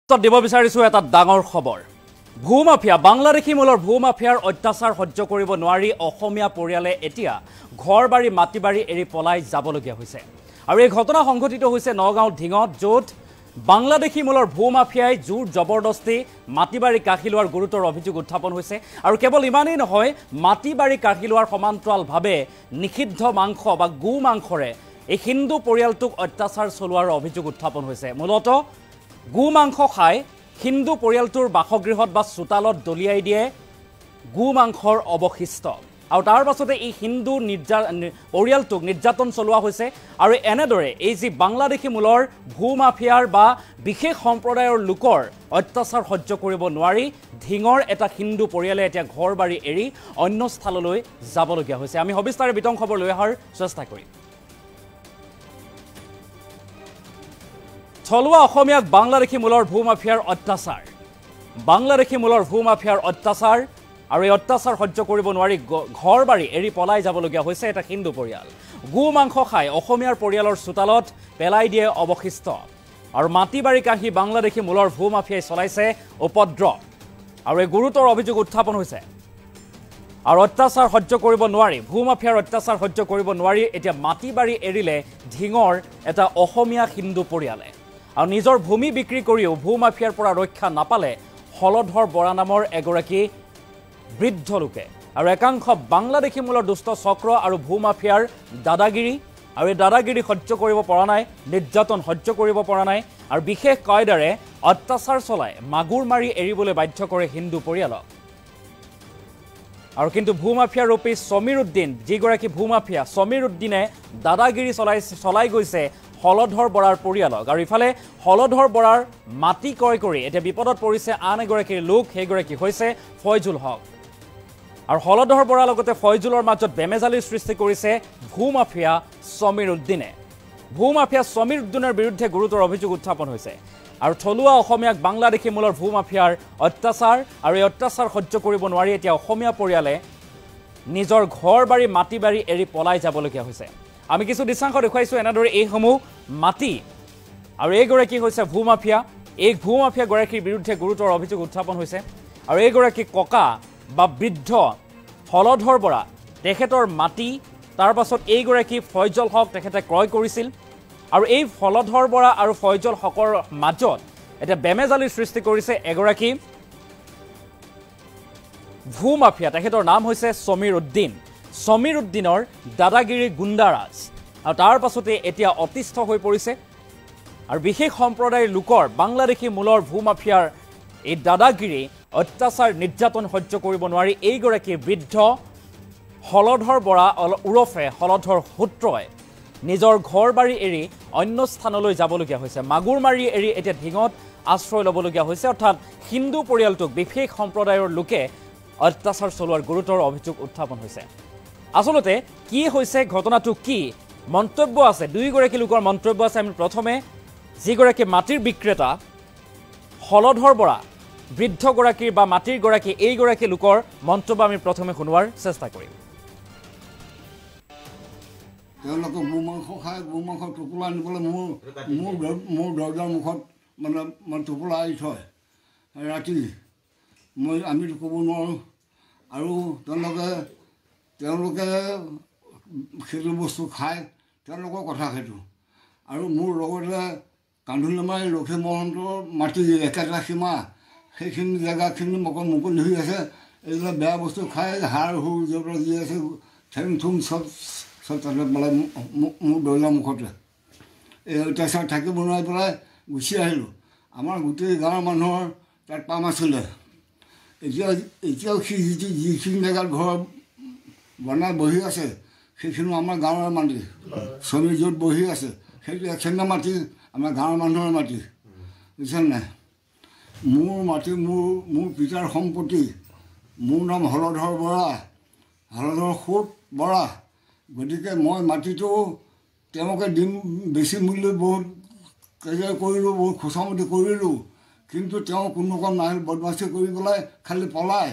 দিব বিচাৰিছো এটা ডাঙৰ খবৰ ভূমাফিয়া বাংলাদেশী মূলৰ ভূমাফিয়াৰ অত্যাচাৰ সহ্য কৰিব নোৱাৰি অসমীয়া পৰিয়ালে এতিয়া ঘৰবাৰী মাটিবাৰী এৰি পলাই যাবলগীয়া হৈছে আৰু এই ঘটনা সংঘটিত হৈছে নগাঁও ঢিঙত য'ত বাংলাদেশী মূলৰ ভূমাফিয়াই জোৰ জবৰদস্তি মাটিবাৰী কাঢ়ি লোৱাৰ গুৰুতৰ অভিযোগ উত্থাপন হৈছে আৰু কেৱল ইমানেই নহয় মাটিবাৰী কাঢ়ি লোৱাৰ সমান্তৰালভাৱে নিষিদ্ধ মাংস বা গো মাংসৰে এই হিন্দু পৰিয়ালটোক অত্যাচাৰ চলোৱাৰ অভিযোগ উত্থাপন হৈছে মূলতঃ গো মাংস খাই হিন্দু পৰিয়ালটোৰ বাসগৃহত বা চোতালত দলিয়াই দিয়ে গো মাংসৰ অৱশিষ্ট আৰু তাৰ পাছতে এই হিন্দু পৰিয়ালটোক নিৰ্যাতন চলোৱা হৈছে আৰু এনেদৰে এই যি বাংলাদেশী মূলৰ ভূমাফিয়াৰ বা বিশেষ সম্প্ৰদায়ৰ লোকৰ অত্যাচাৰ সহ্য কৰিব নোৱাৰি ঢিঙৰ এটা হিন্দু পৰিয়ালে এতিয়া ঘৰবাৰী এৰি অন্য স্থানলৈ যাবলগীয়া হৈছে আমি সবিস্তাৰে বিতং খবৰ লৈ অহাৰ চেষ্টা কৰিম থলুৱা অসমীয়াক বাংলাদেশী মূলৰ ভূমাফিয়াৰ অত্যাচাৰ আৰু এই অত্যাচাৰ সহ্য কৰিব নোৱাৰি ঘৰবাৰী এৰি পলাই যাবলগীয়া হৈছে এটা হিন্দু পৰিয়াল গো মাংস খাই অসমীয়াৰ পৰিয়ালৰ চোতালত পেলাই দিয়ে অৱশিষ্ট আৰু মাটিবাৰী কাঢ়ি বাংলাদেশী মূলৰ ভূমাফিয়াই চলাইছে উপদ্ৰৱ আৰু এই গুৰুতৰ অভিযোগ উত্থাপন হৈছে আৰু অত্যাচাৰ সহ্য কৰিব নোৱাৰি ভূমাফিয়াৰ অত্যাচাৰ সহ্য কৰিব নোৱাৰি এতিয়া মাটিবাৰী এৰিলে ঢিঙৰ এটা অসমীয়া হিন্দু পৰিয়ালে আৰু নিজৰ ভূমি বিক্ৰী কৰিও ভূমাফিয়াৰ পৰা ৰক্ষা নাপালে হলধৰ বৰা নামৰ এগৰাকী বৃদ্ধ লোকে আৰু একাংশ বাংলাদেশী মূলৰ দুষ্ট চক্ৰ আৰু ভূমাফিয়াৰ দাদাগিৰি আৰু এই দাদাগিৰি সহ্য কৰিব পৰা নাই নিৰ্যাতন সহ্য কৰিব পৰা নাই আৰু বিশেষ কায়দাৰে অত্যাচাৰ চলাই মাগুৰ মাৰি এৰিবলৈ বাধ্য কৰে হিন্দু পৰিয়ালক আৰু কিন্তু ভূমাফিয়া ৰূপী সমীৰ উদ্দিন যিগৰাকী ভূমাফিয়া সমীৰ উদ্দিনে দাদাগিৰি চলাই গৈছে হলধৰ বৰাৰ পৰিয়ালক আৰু ইফালে হলধৰ বৰাৰ মাটি ক্ৰয় কৰি এতিয়া বিপদত পৰিছে আন এগৰাকীৰ লোক সেইগৰাকী হৈছে ফয়জুল হক আৰু হলধৰ বৰাৰ লগতে ফয়জুলৰ মাজত বেমেজালিৰ সৃষ্টি কৰিছে ভূমাফিয়া সমীৰ উদ্দিনে ভূমাফিয়া সমীৰ উদ্দিনৰ বিৰুদ্ধে গুৰুতৰ অভিযোগ উত্থাপন হৈছে আৰু থলুৱা অসমীয়াক বাংলাদেশী মূলৰ ভূমাফিয়াৰ অত্যাচাৰ আৰু এই অত্যাচাৰ সহ্য কৰিব নোৱাৰি এতিয়া অসমীয়া পৰিয়ালে নিজৰ ঘৰবাৰী মাটিবাৰী এৰি পলাই যাবলগীয়া হৈছে আমি কিছু দৃশ্যাংশ দেখুৱাইছোঁ এনেদৰে এইসমূহ মাটি আৰু এইগৰাকী হৈছে ভূমাফিয়া এই ভূমাফিয়া গৰাকীৰ বিৰুদ্ধে গুৰুতৰ অভিযোগ উত্থাপন হৈছে আৰু এইগৰাকী ককা বা বৃদ্ধ হলধৰ বৰা তেখেতৰ মাটি তাৰ পাছত এইগৰাকী ফয়জল হক তেখেতে ক্ৰয় কৰিছিল আৰু এই হলধৰ বৰা আৰু ফয়জল হকৰ মাজত এটা বেমেজালিৰ সৃষ্টি কৰিছে এগৰাকী ভূমাফিয়া তেখেতৰ নাম হৈছে সমীৰ উদ্দিনৰ দাদাগিৰি গুণ্ডাৰাজ আৰু তাৰ পাছতে এতিয়া অতিষ্ঠ হৈ পৰিছে আৰু বিশেষ সম্প্ৰদায়ৰ লোকৰ বাংলাদেশী মূলৰ ভূমাফিয়াৰ এই দাদাগিৰি অত্যাচাৰ নিৰ্যাতন সহ্য কৰিব নোৱাৰি এইগৰাকী বৃদ্ধ হলধৰ বৰা ওৰফে হলধৰ সূত্ৰই নিজৰ ঘৰবাৰী এৰি অন্য স্থানলৈ যাবলগীয়া হৈছে মাগুৰ মাৰি এৰি এতিয়া ঢিঙত আশ্ৰয় ল'বলগীয়া হৈছে অৰ্থাৎ হিন্দু পৰিয়ালটোক বিশেষ সম্প্ৰদায়ৰ লোকে অত্যাচাৰ চলোৱাৰ গুৰুতৰ অভিযোগ উত্থাপন হৈছে আসলতে কি হৈছে ঘটনাটো কি মন্তব্য আছে দুইগৰাকী লোকৰ মন্তব্য আছে আমি প্ৰথমে যিগৰাকী মাটিৰ বিক্ৰেতা হলধৰ বৰা বৃদ্ধগৰাকীৰ বা মাটিৰ গৰাকী এইগৰাকী লোকৰ মন্তব্য আমি প্ৰথমে শুনোৱাৰ চেষ্টা কৰিম তেওঁলোকে গো মাংস খাই গো মাংস টোপোলা আনিবলৈ মোৰ দৰ্জাৰ মুখত মানে টোপোলা আনি থয় ৰাতি আমিতো ক'ব নোৱাৰোঁ আৰু তেওঁলোকে সেইটো বস্তু খায় তেওঁলোকৰ কথা সেইটো আৰু মোৰ লগতে কান্ধুলিমাৰী লক্ষী মহন্তৰ মাটি একেটা সীমা সেইখিনি জেগাখিনি অকণ মুকলি হৈ আছে এইবিলাক বেয়া বস্তু খাই হাড় হুৰ য'ত যি আছে ঠেং থুং চব তাতে পেলাই মোৰ দৰ্জাৰ মুখতে এই অত্যাচাৰ থাকিব নোৱাৰি পেলাই গুচি আহিলোঁ আমাৰ গোটেই গাঁৱৰ মানুহৰ তাত পাম আছিলে এতিয়াও সি যিখিনি জেগাত ঘৰ বনাই বহি আছে সেইখিনি আমাৰ গাঁৱৰ মাটি সমীৰ য'ত বহি আছে সেইটো এখেণ্ডা মাটি আমাৰ গাঁৱৰ মানুহৰ মাটি বুজিছেনে নাই মোৰ মাটি মোৰ পিতাৰ সম্পত্তি মোৰ নাম হলধৰ সূত বৰা গতিকে মই মাটিটো তেওঁকে দিম বেছি মূল্য বহুত কৰিলোঁ বহুত খোচামতি কৰিলোঁ কিন্তু তেওঁ কোনো কাম নাই বদমাচি কৰি পেলাই খালি পলাই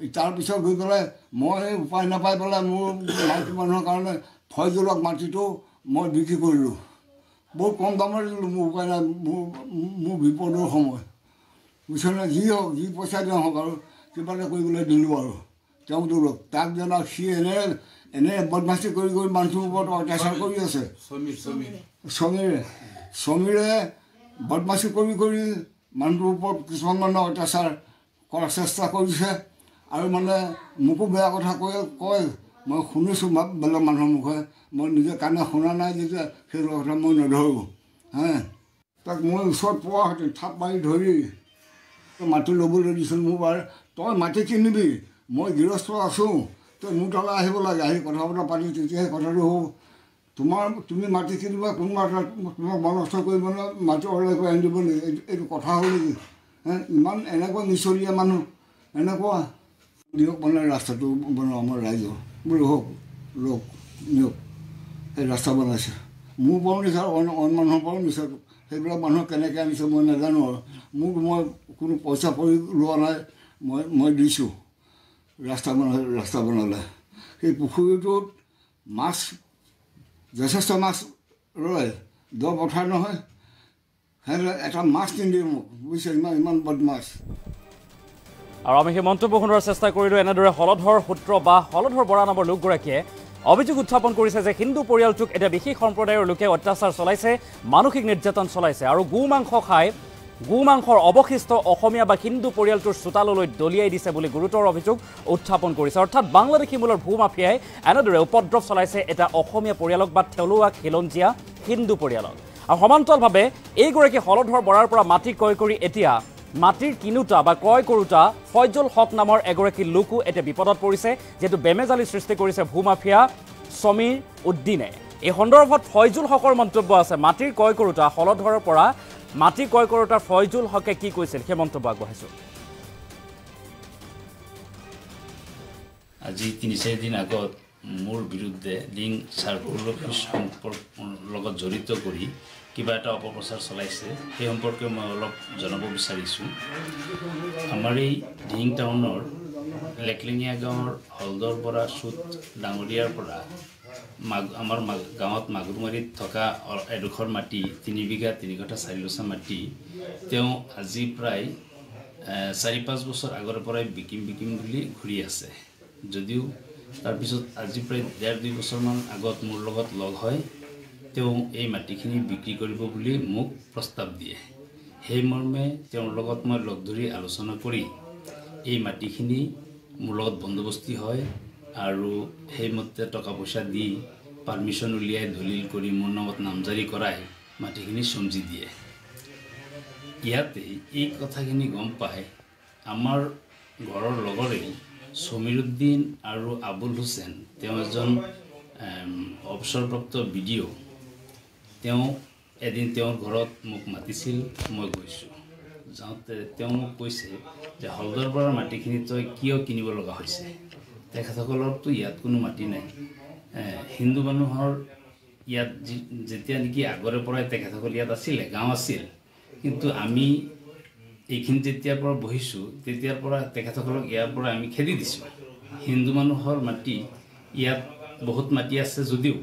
তাৰপিছত গৈ পেলাই মই উপায় নাপাই পেলাই মোৰ মাইকী মানুহৰ কাৰণে ফয়জলক মাটিটো মই বিক্ৰী কৰিলোঁ বহুত কম দামত দিলোঁ মোৰ উপায় নাই মোৰ বিপদৰ সময় বুজিছেনে যি হওক যি পইচা দিয়া হওক আৰু কিবা এটা কৰিবলৈ দিলোঁ আৰু তেওঁ দৌৰক তাক যেন সি এনে বদমাচি কৰি মানুহটোৰ ওপৰত অত্যাচাৰ কৰি আছে সমীৰে বদমাচি কৰি মানুহটোৰ ওপৰত কিছুমান মানুহে অত্যাচাৰ কৰাৰ চেষ্টা কৰিছে আৰু মানে মোকো বেয়া কথা কয় মই শুনিছোঁ বেলেগ মানুহৰ মুখে মই নিজে কাণে শুনা নাই যেতিয়া সেইটো কথা মই নধৰোঁ তাক মই ওচৰত পোৱাহেঁতেন থাপ মাৰি ধৰি মাটি ল'বলৈ দিছিল মোৰ বাৰু তই মাটি কিনিবি মই গৃহস্থ আছোঁ তই মোৰ তালৈ আহিব লাগে আহি কথা বতৰা পাতি তেতিয়াহে কথাটো হ'ব তুমি মাটি কিনিবা কোনোবা এটা তোমাক বনস্থ কৰিব নে মাটি অৰ্ডাৰ কৰি আনি দিব নেকি এইটো কথা হ'ল নেকি ইমান এনেকুৱা মিছলীয়া মানুহ এনেকুৱা দিয়ক মানে ৰাস্তাটো বনাওঁ আমাৰ ৰাইজৰ বোলো হওক লওক নিয়ক সেই ৰাস্তা বনাইছে মোৰ পৰাও নিচাৰোঁ অইন মানুহৰ পৰাও নিচাৰোঁ সেইবিলাক মানুহ কেনেকৈ আনিছে মই নাজানো আৰু মই কোনো পইচা পৰি লোৱা নাই মই দিছোঁ ৰাস্তা বনালে সেই পুখুৰীটোত মাছ যথেষ্ট মাছ ৰয় দ পথাৰ নহয় সিহঁতে এটা মাছ নিদিয়ে মোক বুজিছে ইমান বদমাছ আৰু আমি সেই মন্তব্য শুনোৱাৰ চেষ্টা কৰিলোঁ এনেদৰে হলধৰ সূত্ৰ বা হলধৰ বৰা নামৰ লোকগৰাকীয়ে অভিযোগ উত্থাপন কৰিছে যে হিন্দু পৰিয়ালটোক এটা বিশেষ সম্প্ৰদায়ৰ লোকে অত্যাচাৰ চলাইছে মানসিক নিৰ্যাতন চলাইছে আৰু গো মাংসৰ অৱশিষ্ট অসমীয়া বা হিন্দু পৰিয়ালটোৰ চোতাললৈ দলিয়াই দিছে বুলি গুৰুতৰ অভিযোগ উত্থাপন কৰিছে অৰ্থাৎ বাংলাদেশী মূলৰ ভূমাফিয়াই এনেদৰে উপদ্ৰৱ চলাইছে এটা অসমীয়া পৰিয়ালক বা থেলুৱা খিলঞ্জীয়া হিন্দু পৰিয়ালক আৰু সমান্তৰালভাৱে এইগৰাকী হলধৰ বৰাৰ পৰা মাটি ক্ৰয় কৰি এতিয়া মাটিৰ কিনোতা বা ক্ৰয় কৰোতা ফয়জুল হক নামৰ এগৰাকী লোকো এতিয়া বিপদত পৰিছে যিহেতু বেমেজালি সৃষ্টি কৰিছে ভূমাফিয়া সমীৰ উদ্দিনে এই সন্দৰ্ভত ফয়জুল হকৰ মন্তব্য আছে মাটিৰ ক্ৰয় কৰোতা হলধৰৰ পৰা মাটি ক্ৰয় কৰোতা ফয়জুল হকে কি কৈছিল সেই মন্তব্য আগবঢ়াইছোঁ আজি ৩-৪ দিন আগত মোৰ বিৰুদ্ধে লিংক চাৰ্কুল অফিচ লগত জড়িত কৰি কিবা এটা অপপ্ৰচাৰ চলাইছে সেই সম্পৰ্কে মই অলপ জনাব বিচাৰিছোঁ আমাৰ এই ডিং টাউনৰ লেকলিঙীয়া গাঁৱৰ হলধৰ বৰা চুত ডাঙৰীয়াৰ পৰা আমাৰ গাঁৱত মাগুৰমাৰীত থকা এডোখৰ মাটি ৩ বিঘা ৩ কঠা ৪ লোচা মাটি তেওঁ আজি প্ৰায় ৪-৫ বছৰ আগৰ পৰাই বিকিম বুলি ঘূৰি আছে যদিও তাৰপিছত আজি প্ৰায় ১.৫-২ বছৰমান আগত মোৰ লগত লগ হয় তেওঁ এই মাটিখিনি বিক্ৰী কৰিব বুলি মোক প্ৰস্তাৱ দিয়ে সেই মৰ্মে তেওঁৰ লগত মই লগ ধৰি আলোচনা কৰি এই মাটিখিনি মোৰ লগত বন্দোবস্তি হয় আৰু সেইমতে টকা পইচা দি পাৰ্মিশ্যন উলিয়াই দলিল কৰি মোৰ নামত নামজাৰি কৰাই মাটিখিনি সমজি দিয়ে ইয়াতে এই কথাখিনি গম পাই আমাৰ ঘৰৰ লগৰে সমীৰ উদ্দিন আৰু আবুল হুছেইন তেওঁ এজন অৱসৰপ্ৰাপ্ত বিডিঅ' তেওঁ এদিন তেওঁৰ ঘৰত মোক মাতিছিল মই গৈছোঁ যাওঁতে তেওঁ মোক কৈছে যে হলধৰ বৰাৰ মাটিখিনি তই কিয় কিনিব লগা হৈছে তেখেতসকলৰতো ইয়াত কোনো মাটি নাই হিন্দু মানুহৰ ইয়াত যেতিয়া নেকি আগৰে পৰাই তেখেতসকল ইয়াত আছিলে গাঁও আছিল কিন্তু আমি এইখিনি যেতিয়াৰ পৰা বহিছোঁ তেতিয়াৰ পৰা তেখেতসকলক ইয়াৰ পৰা আমি খেদি দিছোঁ হিন্দু মানুহৰ মাটি ইয়াত বহুত মাটি আছে যদিও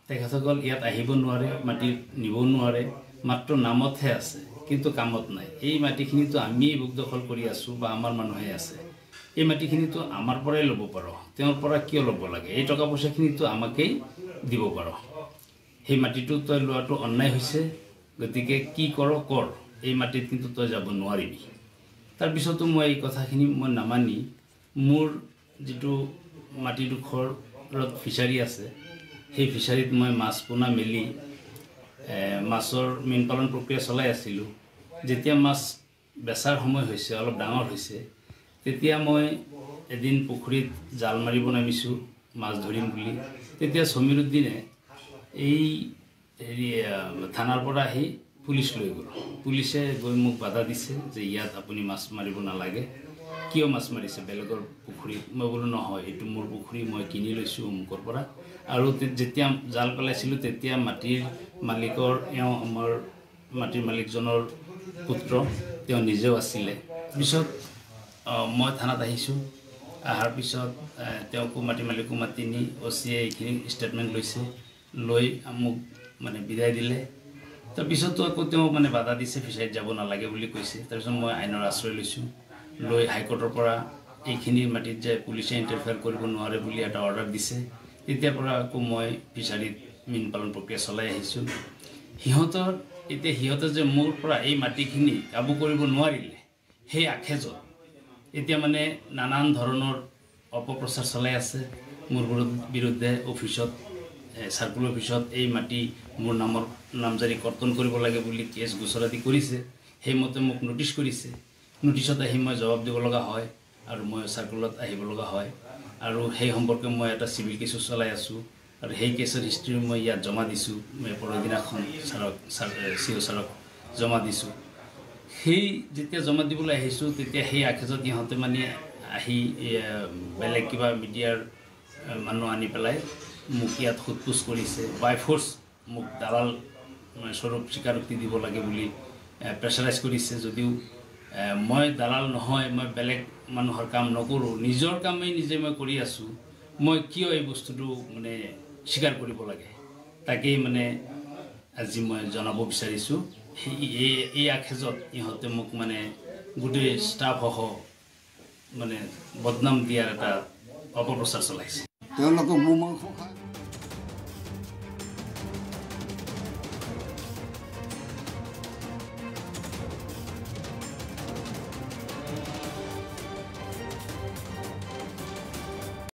তেখেতসকল ইয়াত আহিব নোৱাৰে মাটি নিব নোৱাৰে মাত্ৰ নামতহে আছে কিন্তু কামত নাই এই মাটিখিনিতো আমিয়ে বুকদখল কৰি আছোঁ বা আমাৰ মানুহে আছে এই মাটিখিনিতো আমাৰ পৰাই ল'ব পাৰোঁ তেওঁৰ পৰা কিয় ল'ব লাগে এই টকা পইচাখিনিতো আমাকেই দিব পাৰোঁ সেই মাটিটো তই লোৱাটো অন্যায় হৈছে গতিকে কি কৰ এই মাটিত কিন্তু তই যাব নোৱাৰিবি তাৰপিছতো মই এই কথাখিনি মই নামানি মোৰ যিটো মাটিডোখৰত ফিচাৰী আছে সেই ফিচাৰীত মই মাছ পোনা মেলি মাছৰ মীন পালন প্ৰক্ৰিয়া চলাই আছিলোঁ যেতিয়া মাছ বেচাৰ সময় হৈছে অলপ ডাঙৰ হৈছে তেতিয়া মই এদিন পুখুৰীত জাল মাৰিব নামিছোঁ মাছ ধৰিম বুলি তেতিয়া সমীৰ উদ্দিনে এই থানাৰ পৰা আহি পুলিচ লৈ গ'ল পুলিচে গৈ মোক বাধা দিছে যে ইয়াত আপুনি মাছ মাৰিব নালাগে কিয় মাছ মাৰিছে বেলেগৰ পুখুৰীত মই বোলো নহয় এইটো মোৰ পুখুৰী মই কিনি লৈছোঁ অমুকৰ পৰা আৰু যেতিয়া জাল পেলাইছিলোঁ তেতিয়া মাটিৰ মালিকৰ আমাৰ মাটিৰ মালিকজনৰ পুত্ৰ তেওঁ নিজেও আছিলে পিছত মই থানাত আহিছোঁ অহাৰ পিছত তেওঁকো মাটিৰ মালিকো মাতি নি অচিয়ে এইখিনি ষ্টেটমেণ্ট লৈছে লৈ মোক মানে বিদায় দিলে তাৰপিছতো আকৌ তেওঁ মানে বাধা দিছে, ফিচাৰীত যাব নালাগে বুলি কৈছে। তাৰপিছত মই আইনৰ আশ্ৰয় লৈছোঁ, লৈ হাইকোৰ্টৰ পৰা এইখিনিৰ মাটিত যে পুলিচে ইণ্টাৰফেয়াৰ কৰিব নোৱাৰে বুলি এটা অৰ্ডাৰ দিছে। তেতিয়াৰ পৰা আকৌ মই ফিচাৰীত মীন পালন প্ৰক্ৰিয়া চলাই আহিছোঁ। সিহঁতে যে মোৰ পৰা এই মাটিখিনি কাবু কৰিব নোৱাৰিলে, সেই আখেজত এতিয়া মানে নানান ধৰণৰ অপপ্ৰচাৰ চলাই আছে মোৰ বিৰুদ্ধে। অফিচত চাৰ্কুল অফিচত এই মাটি মোৰ নামজাৰি কৰ্তন কৰিব লাগে বুলি কেছ গোচৰ আদি কৰিছে। সেইমতে মোক নটিচ কৰিছে। নটিচত আহি মই জবাব দিব লগা হয় আৰু মই চাৰ্কুলত আহিব লগা হয়। আৰু সেই সম্পৰ্কে মই এটা চিভিল কেছো চলাই আছোঁ আৰু সেই কেছৰ হিষ্ট্ৰী মই ইয়াত জমা দিছোঁ। মই পৰদিনাখন CEO ছাৰক জমা দিছোঁ। সেই যেতিয়া জমা দিবলৈ আহিছোঁ, তেতিয়া সেই আখেজত ইহঁতে মানে আহি বেলেগ কিবা মিডিয়াৰ মানুহ আনি পেলাই মোক ইয়াত সোধপোছ কৰিছে। বাই ফ'ৰ্চ মোক দালাল স্বৰূপ স্বীকাৰোক্তি দিব লাগে বুলি প্ৰেছাৰাইজ কৰিছে। যদিও মই দালাল নহয়, মই বেলেগ মানুহৰ কাম নকৰোঁ, নিজৰ কামেই নিজে মই কৰি আছোঁ। মই কিয় এই বস্তুটো মানে স্বীকাৰ কৰিব লাগে, তাকেই মানে আজি মই জনাব বিচাৰিছোঁ। এই আখেজত ইহঁতে মোক মানে গোটেই ষ্টাফসহ মানে বদনাম দিয়াৰ এটা অপপ্ৰচাৰ চলাইছে। তেওঁলোকে গোমাংস খায়।